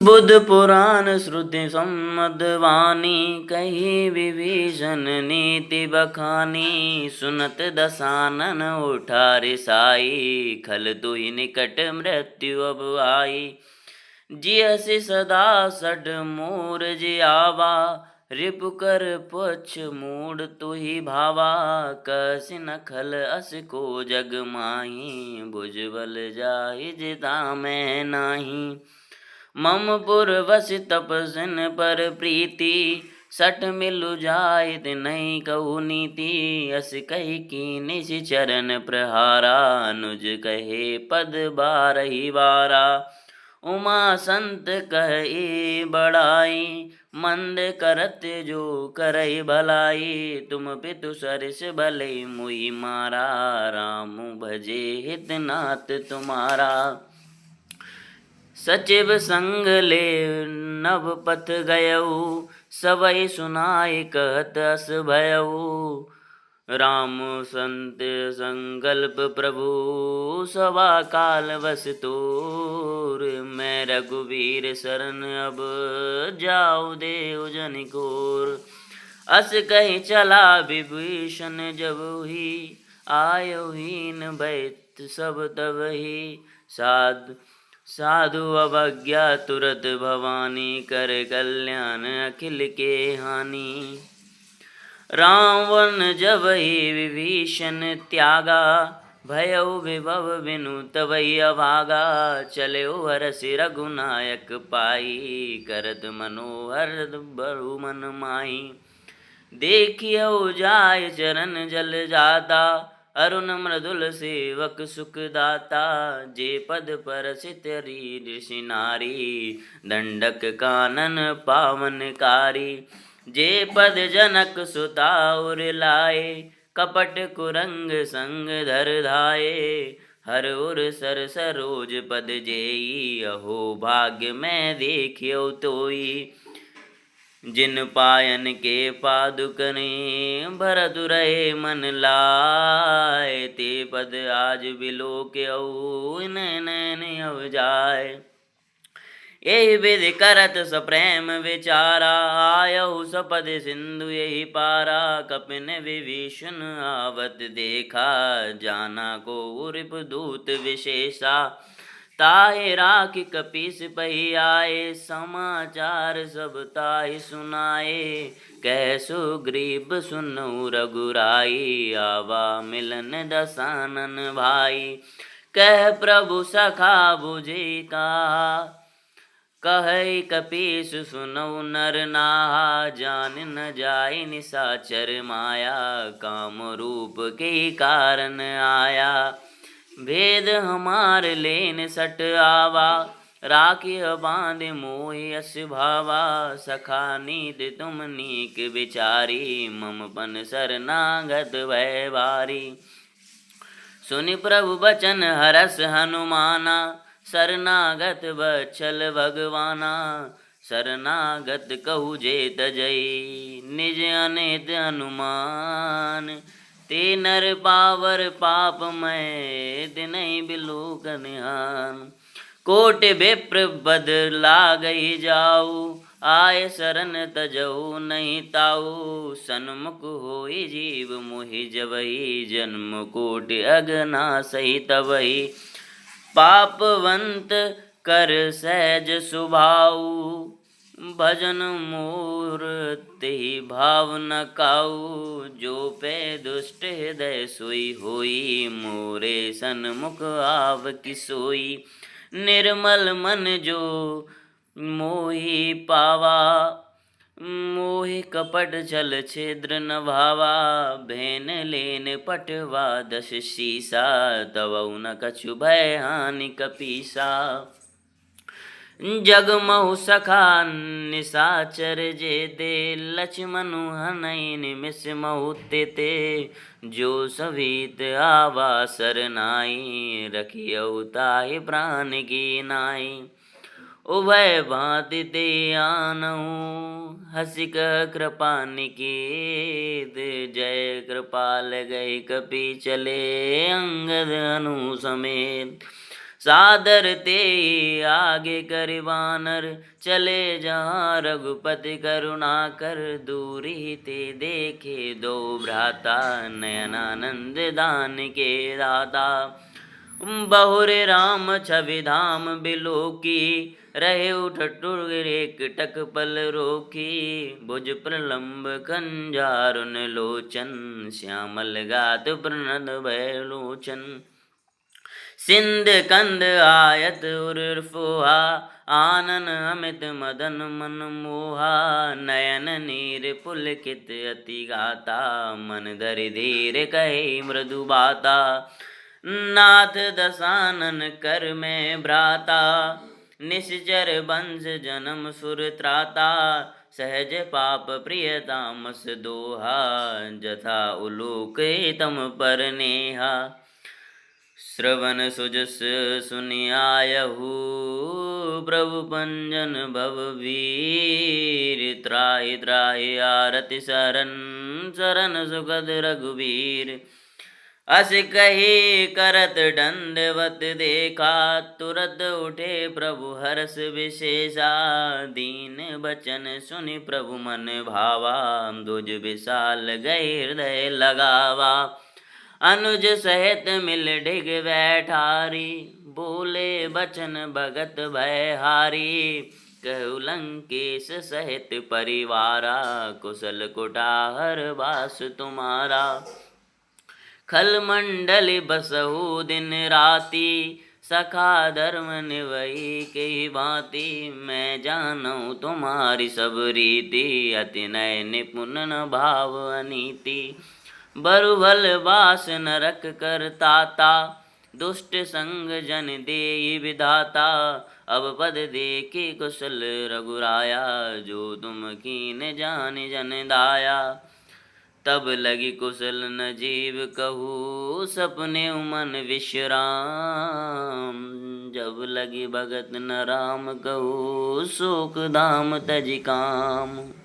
बुध पुराण श्रुति सम्मत वाणी, कही विभीषण नीति बखानी। सुनत दसानन उठा रिसाई, खल तुहि निकट मृत्यु अब आई। जियसि सदा सड मोर जियावा, रिपु कर पुछ मूड तुहि भावा। कसी न खल अस को जग माही, भुजबल जाहि जिता मैं नाही। मम पुरवसि तपसिन पर प्रीति, सठ मिलु जाइत नहीं कहु नीति। अस कही कीनि चरण प्रहारा, अनुज कहे पद बारही बारा। उमा संत कहे बड़ाई, मंद करत जो करई भलाई। तुम पितु सरिस भले मुई मारा, राम भजे हित नाथ तुम्हारा। सचिव संग ले नव पथ गयऊ, सबई सुनाई कहत अस भयऊ। राम संत संकल्प प्रभु, सवा काल बस तोर। मैं रघुवीर शरण अब, जाऊ देव जन कोर। अस कहीं चला विभीषण जब ही, आयो हीन बैत सब तब ही। साधु अवज्ञा तुरत भवानी, कर कल्याण अखिल के हानि। रावण जब ही विभीषण त्यागा, भयउ विभव बिनु तवै अभागा। चलो हरषि रघुनायक पाई, करत मनोहर बरु मन माही। देखियो जाय चरण जल जाता, अरुण मृदुल सेवक सुख दाता। जे पद परसित ऋषि नारी, दंडक कानन पावनकारी। जे पद जनक सुता उर लाए, कपट कुरंग संग धर धाये। हर उर सर सरोज पद जेई, अहो भाग्य मैं देखियो तोई। जिन पायन के पादुकने, भरत रहे मन लाए। ते पद आज बिलोक्यऊ, नैन अब जाय। यही विधि करत सप्रेम विचारा, आयहु सपद सिंधु यही पारा। कपिन विभीषण आवत देखा, जाना को रिप दूत विशेषा। ताहि राखि कपीस पही आए, समाचार सब ताहि सुनाए। कह सुग्रीव सुनऊ रघुराई, आवा मिलन दसानन भाई। कह प्रभु सखा बुझे कहा, कहै कपीस सुनऊ नर नाहा। जान न जाय निशाचर माया, काम रूप के कारण आया। भेद हमार लेन सट आवा, राखिय बांध मोहि यस भावा। सखा नीत तुम नीक विचारी, मम पन शरणागत भय भारी। सुनि प्रभु बचन हरस हनुमाना, शरणागत बच्छल भगवाना। शरणागत कहु जे तजई, निज अनित हनुमान। ते नर पावर पाप मैं, तिनहि बिलोक निहान। कोटि विप्र बद लागहि जाऊ, आय शरण तजहु नहीं ताऊ। सन्मुख होई जीव मोहि जबहि, जन्म कोटि अगना सही तबहि। पापवंत कर सहज सुभाऊ, भजन मोर तेहि भाव न काऊ। जो पे दुष्ट हृदय सोई होई, मोरे सन्मुख आव कि सोई। निर्मल मन जो मोहि पावा, मोहि कपट छल छिद्र न भावा। भेन लेन पटवा दश शीसा, तवौ न कछु भय हानि कपीसा। जगमहु सखा निशाचर जेते, लक्ष्मणु हनहि निमिष महु तेते। जो सभीत आवा सरनाई, रखियौ ताहि प्राण की नाई। उभय भांति ते आनहु, हँसि कह कृपा निकेत। जय कृपाल गए कपि चले, अंगद अनु समेत। सादर ते आगे कर बानर, चले जहाँ रघुपति करुणा कर। दूरी ते देखे दो भ्राता, नयनानंद दान के दाता। बहुरे राम छवि धाम बिलोकी, रहे ठठुर एक टक पल रोकी। भुज प्रलंब खंजारुन लोचन, श्यामल गात प्रणद भय लोचन। सिंध कंद आयत उर फोहा, आनन अमित मदन मन मोहा। नयन नीर पुलकित अति गाता, मन धरि धीर कहे मृदु बाता। नाथ दसानन कर में भ्राता, निश्चर वंश जन्म सुर त्राता। सहज पाप प्रिय तामस दोहा, जथा उलूक तम पर नेहा। श्रवण सुजस सुनियायहु, प्रभु पंजन भव वीर। त्राहि त्राहि आरति शरण, शरण सुखद रघुवीर। अस कही करत दंडवत देखा, तुरत उठे प्रभु हर्ष विशेषा। दीन बचन सुनि प्रभु मन भावा, दुज विशाल गए हृदय लगावा। अनुज सहित मिल डिग बैठारी, बोले बचन भगत भय हारी। कहु लंकेश सहित परिवारा, कुशल कुटाहर वास तुम्हारा। खल मंडल बसहु दिन राति, सखा धर्म निवही के भांति। मैं जानूं तुम्हारी सब रीति, अति नय निपुण न भाव अनीति। बरुभल वास नरक कर ताता, दुष्ट संग जन देई विधाता। अब पद देखी कुशल रघुराया, जो तुम कीन जान जन दाया। तब लगी कुशल न जीव कहू, सपने मन विश्राम। जब लगी भगत न राम कहू, शोक धाम तज काम।